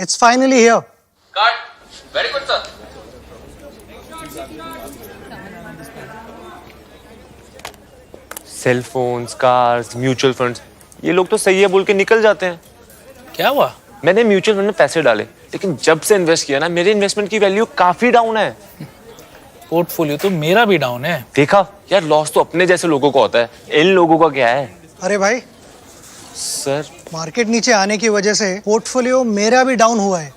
It's finally here. Card. Very good, sir. Cell phones, cars, mutual funds, ये लोग तो सही है बोल के निकल जाते हैं। क्या हुआ? मैंने म्यूचुअल फंड में पैसे डाले, लेकिन जब से इन्वेस्ट किया ना, मेरे इन्वेस्टमेंट की वैल्यू काफी डाउन है। पोर्टफोलियो तो मेरा भी डाउन है। देखा यार, लॉस तो अपने जैसे लोगों को होता है, इन लोगों का क्या है? अरे भाई, सर मार्केट नीचे आने की वजह से पोर्टफोलियो मेरा भी डाउन हुआ है।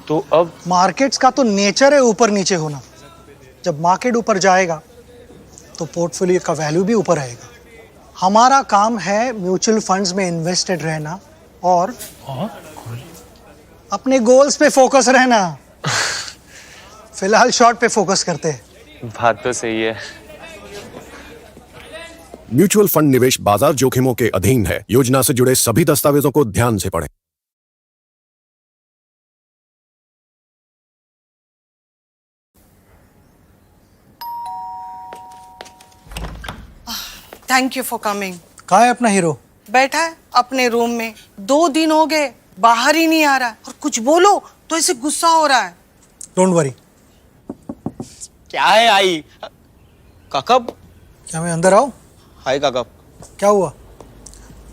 तो अब मार्केट्स का तो नेचर है ऊपर नीचे होना। जब मार्केट ऊपर जाएगा तो पोर्टफोलियो का वैल्यू भी ऊपर आएगा। हमारा काम है म्यूचुअल फंड्स में इन्वेस्टेड रहना और अपने गोल्स पे फोकस रहना। फिलहाल शॉर्ट पे फोकस करते हैं। बात तो सही है। म्यूचुअल फंड निवेश बाजार जोखिमों के अधीन है। योजना से जुड़े सभी दस्तावेजों को ध्यान से पढ़ें। Thank you for coming. कहाँ है अपना हीरो? बैठा है अपने रूम में। 2 दिन हो गए, बाहर ही नहीं आ रहा है। और कुछ बोलो तो ऐसे गुस्सा हो रहा है। Don't worry. क्या है आई? काका, क्या मैं अंदर आऊं? हाय काका। क्या हुआ?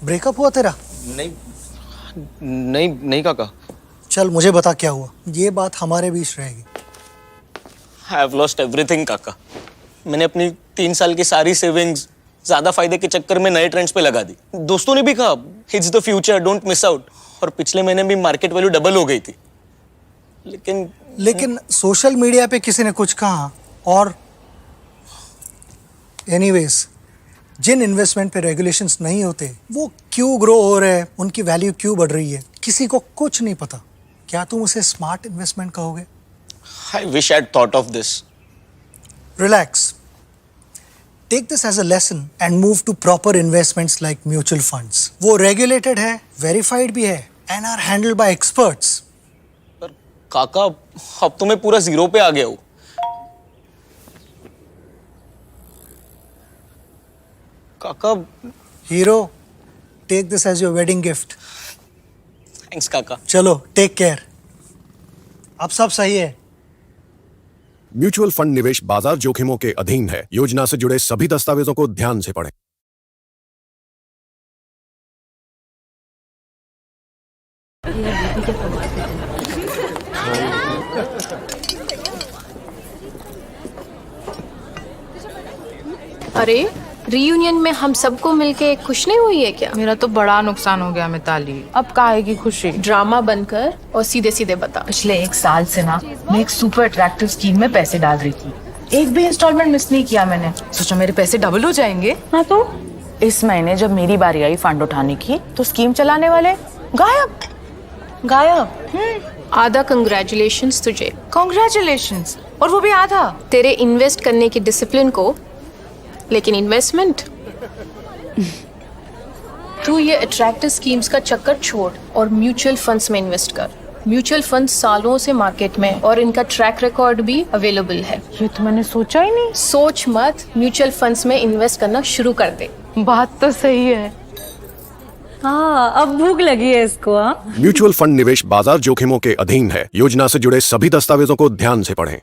ब्रेकअप हुआ तेरा? नहीं नहीं नहीं काका। चल मुझे बता क्या हुआ। ये बात हमारे बीच रहेगी। आई हैव लॉस्ट एवरीथिंग काका। मैंने अपनी 3 साल की सारी सेविंग्स ज्यादा फायदे के चक्कर में नए ट्रेंड्स पे लगा दी। दोस्तों ने भी कहा it's the future, don't miss out. और पिछले महीने भी मार्केट वैल्यू डबल हो गई थी। लेकिन सोशल मीडिया पे किसी ने कुछ कहा और एनीवेज, जिन इन्वेस्टमेंट पे रेगुलेशंस नहीं होते वो क्यों ग्रो हो रहे हैं, उनकी वैल्यू क्यों बढ़ रही है, किसी को कुछ नहीं पता। क्या तुम उसे स्मार्ट इन्वेस्टमेंट कहोगे? I wish I had thought of this. Relax, take this as a lesson and move to proper investments like mutual funds. वो रेगुलेटेड है, वेरीफाइड भी है and are handled by experts. पर काका, अब तो मैं पूरा जीरो पे आ गया हूँ। काका। Hero, take this as your wedding gift. Thanks काका। चलो टेक केयर। अब सब सही है। म्यूचुअल फंड निवेश बाजार जोखिमों के अधीन है। योजना से जुड़े सभी दस्तावेजों को ध्यान से पढ़ें। अरे, रीयूनियन में हम सबको मिलके खुश नहीं हुई है क्या? मेरा तो बड़ा नुकसान हो गया मिताली। अब काहे की खुशी? ड्रामा बंद कर और सीधे सीधे बता। पिछले 1 साल से ना मैं एक सुपर अट्रैक्टिव स्कीम में पैसे डाल रही थी। एक भी इंस्टॉलमेंट मिस नहीं किया मैंने। सोचा मेरे पैसे डबल हो जाएंगे। हाँ तो इस महीने जब मेरी बारी आई फंड उठाने की तो स्कीम चलाने वाले गायब गायब। आधा कंग्रेचुलेशंस तुझे। कांग्रेचुलेशंस। और वो भी आधा। तेरे इन्वेस्ट करने की डिसिप्लिन को, लेकिन इन्वेस्टमेंट तू ये अट्रैक्टिव स्कीम्स का चक्कर छोड़ और म्यूचुअल फंड्स में इन्वेस्ट कर। म्यूचुअल फंड्स सालों से मार्केट में और इनका ट्रैक रिकॉर्ड भी अवेलेबल है। ये तो मैंने सोचा ही नहीं। सोच मत, म्यूचुअल फंड्स में इन्वेस्ट करना शुरू कर दे। बात तो सही है। हाँ, अब भूख लगी है इसको। हाँ, म्यूचुअल फंड निवेश बाजार जोखिमों के अधीन है। योजना से जुड़े सभी दस्तावेजों को ध्यान से पढ़ें।